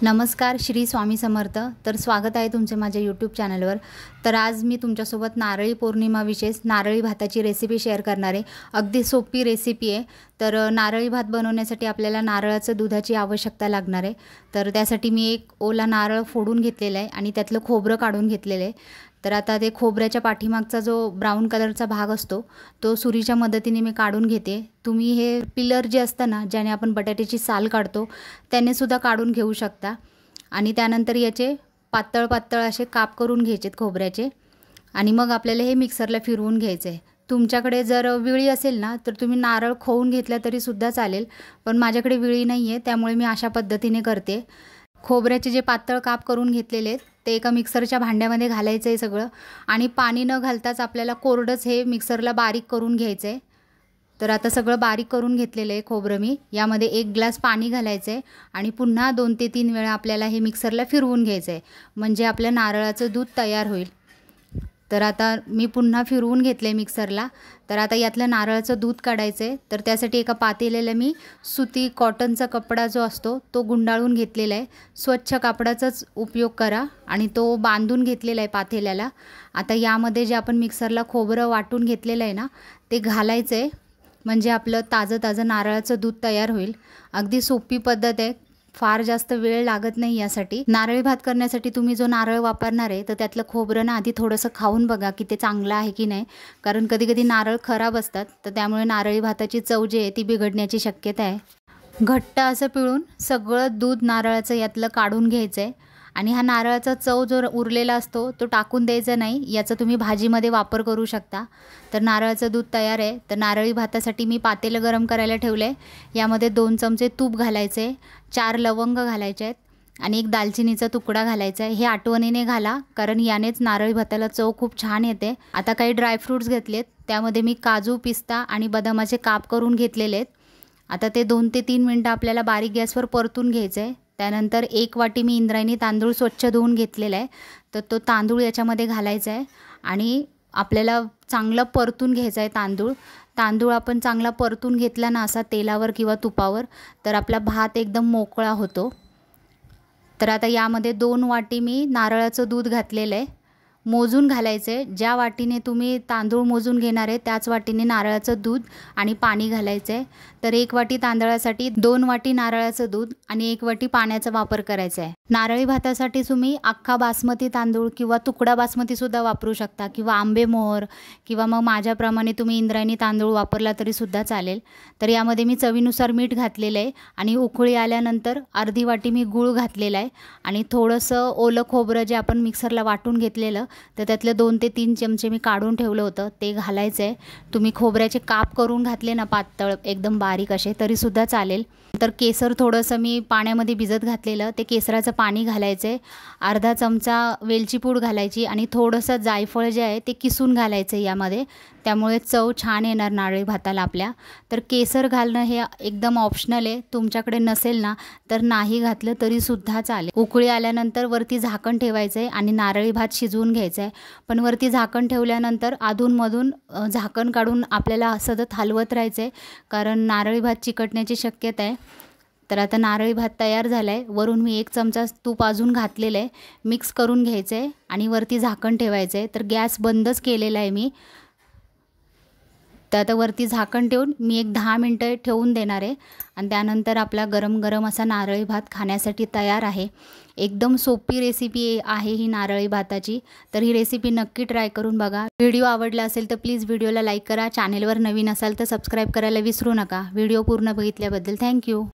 नमस्कार, श्री स्वामी समर्थ। तर स्वागत आहे तुमचे माझ्या यूट्यूब चॅनलवर। तर आज मी तुमच्यासोबत नारळी पौर्णिमा विशेष नारळी भाताची रेसिपी शेअर करणार आहे। अगदी सोपी रेसिपी आहे। तर नारळी भात बनवण्यासाठी आपल्याला नारळाचं दुधाची आवश्यकता लागणार आहे। तर त्यासाठी मी एक ओला नारळ फोडून घेतलेला आहे आणि त्यातलं खोबरं काढून घेतलेलं आहे। तर आता ते खोबऱ्याच्या पाठीमागचा जो ब्राउन कलरचा भाग असतो तो सुरीच्या मदतीने मी काढून घेते। तुम्ही हे पिलर जे असतं ना, ज्याने आपण बटाट्याची साल काढतो त्याने सुद्धा काढून घेऊ शकता। आणि त्यानंतर याचे पातळ पातळ असे काप करून घ्यायचे खोबऱ्याचे आणि मग आपल्याला हे मिक्सरला फिरवून घ्यायचे आहे। तुमच्याकडे जर विळी असेल ना तर तुम्ही नारळ खवून घेतला तरी सुद्धा चालेल, पण माझ्याकडे विळी नाही आहे त्यामुळे मी अशा पद्धतीने करते। खोबऱ्याचे जे पातळ काप करून घेतलेले आहेत ते एका मिक्सरच्या भांड्यामध्ये घालायचं आहे सगळं, आणि पाणी न घालताच आपल्याला कोरडंच हे मिक्सरला बारीक करून घ्यायचं आहे। तर आता सगळं बारीक करून घेतलेलं आहे खोबरं मी। यामध्ये 1 ग्लास पाणी घालायचं आहे आणि पुन्हा 2 ते 3 वेळा आपल्याला हे मिक्सरला फिरवून घ्यायचं आहे, म्हणजे आपल्या नारळाचं दूध तयार होईल। तर आता मी पुन्हा फिरवून घेतले मिक्सरला। तर आता यातलं नारळाचं दूध काढायचं आहे। तर त्यासाठी एका पातेल्याला मी सुती कॉटनचा कपडा जो असतो तो गुंडाळून घेतलेला आहे। स्वच्छ कापडाचाच उपयोग करा आणि तो बांधून घेतलेला आहे पातेल्याला। आता यामध्ये जे आपण मिक्सरला खोबरं वाटून घेतलेलं आहे ना ते घालायचं आहे, म्हणजे आपलं ताजं ताजं नारळाचं दूध तयार होईल। अगदी सोपी पद्धत आहे, फार जास्त वेळ लागत नाही यासाठी। नारळी भात करण्यासाठी तुम्ही जो नारळ वापरणार आहे तर त्यातलं खोबरं ना आधी थोडंसं खाऊन बघा की ते चांगलं आहे की नाही, कारण कधी कधी नारळ खराब असतात तर त्यामुळे नारळी भाताची चव जी आहे ती बिघडण्याची शक्यता आहे। घट्ट असं पिळून सगळं दूध नारळाचं यातलं काढून घ्यायचं आहे आणि हा नारळाचा चव जो उरलेला असतो तो टाकून द्यायचा नाही, याचा तुम्ही भाजीमध्ये वापर करू शकता। तर नारळाचं दूध तयार आहे। तर नारळी भातासाठी मी पातेलं गरम करायला ठेवलं आहे। यामध्ये 2 चमचे तूप घालायचे, 4 लवंग घालायचे आहेत आणि 1 दालचिनीचा तुकडा घालायचा आहे। हे आठवणीने घाला, कारण यानेच नारळी भाताला चव खूप छान येते। आता काही ड्रायफ्रूट्स घेतलेत, त्यामध्ये मी काजू, पिस्ता आणि बदामाचे काप करून घेतलेले आहेत। आता ते 2 ते 3 मिनटं आपल्याला बारीक गॅसवर परतून घ्यायचं आहे। त्यानंतर 1 वाटी मी इंद्रायणी तांदूळ स्वच्छ धुवून घेतलेला आहे, तर तो तांदूळ याच्यामध्ये घालायचा आहे आणि आपल्याला चांगलं परतून घ्यायचं आहे तांदूळ आपण चांगला परतून घेतला ना असा तेलावर किंवा तुपावर, तर आपला भात एकदम मोकळा होतो। तर आता यामध्ये 2 वाटी मी नारळाचं दूध घातलेलं आहे। मोजून घालायचं आहे, ज्या वाटीने तुम्ही तांदूळ मोजून घेणार आहे त्याच वाटीने नारळाचं दूध आणि पाणी घालायचं आहे। तर 1 वाटी तांदळासाठी 2 वाटी नारळाचं दूध आणि 1 वाटी पाण्याचा वापर करायचा आहे। नारळी भातासाठी तुम्ही अख्खा बासमती तांदूळ किंवा तुकडा बासमती सुद्धा वापरू शकता, किंवा आंबेमोहर, किंवा मग माझ्याप्रमाणे तुम्ही इंद्रायणी तांदूळ वापरला तरी सुद्धा चालेल। तर यामध्ये मी चवीनुसार मीठ घातलेलं आहे आणि उकळी आल्यानंतर अर्धी वाटी मी गूळ घातलेला आहे आणि थोडंसं ओलं खोबरं जे आपण मिक्सरला वाटून घेतलेलं तर त्यातले 2 ते 3 चमचे मी काढून ठेवलं होतं ते घालायचं आहे। तुम्ही खोबऱ्याचे काप करून घातले ना पातळ एकदम बारीक असे तरी सुद्धा चालेल। तर केसर थोडंसं मी पाण्यामध्ये भिजत घातलेलं, ते केसराचं पाणी घालायचं आहे। अर्धा चमचा वेलची पूड घालायची आणि थोडंसं जायफळ जे आहे ते किसून घालायचं आहे यामध्ये, त्यामुळे चव छान येणार नारळी भाताला आपल्या। तर केसर घालणं हे एकदम ऑप्शनल आहे, तुमच्याकडे नसेल ना तर नाही घातलं तरी सुद्धा चालेल। उकळी आल्यानंतर वरती झाकण ठेवायचं आहे आणि नारळी भात शिजवून घ्यायचा आहे, पण वरती झाकण ठेवल्यानंतर अधूनमधून झाकण काढून आपल्याला सतत हलवत राहायचं आहे, कारण नारळी भात चिकटण्याची शक्यता आहे। तर आता नारळी भात तयार झाला आहे। वरून मी 1 चमचा तूप अजून घातलेलं आहे, मिक्स करून घ्यायचं आहे आणि वरती झाकण ठेवायचं आहे। तर गॅस बंदच केलेला आहे मी। तर आता वरती झाकण ठेवून मी एक 10 मिनटं ठेवून देणार आहे आणि त्यानंतर आपला गरम गरम असा नारळी भात खाण्यासाठी तयार आहे। एकदम सोपी रेसिपी आहे ही नारळी भाताची। तर ही रेसिपी नक्की ट्राय करून बघा। व्हिडिओ आवडला असेल तर प्लीज व्हिडिओला लाईक करा, चॅनेलवर नवीन असाल तर सबस्क्राईब करायला विसरू नका। व्हिडिओ पूर्ण बघितल्याबद्दल थँक्यू।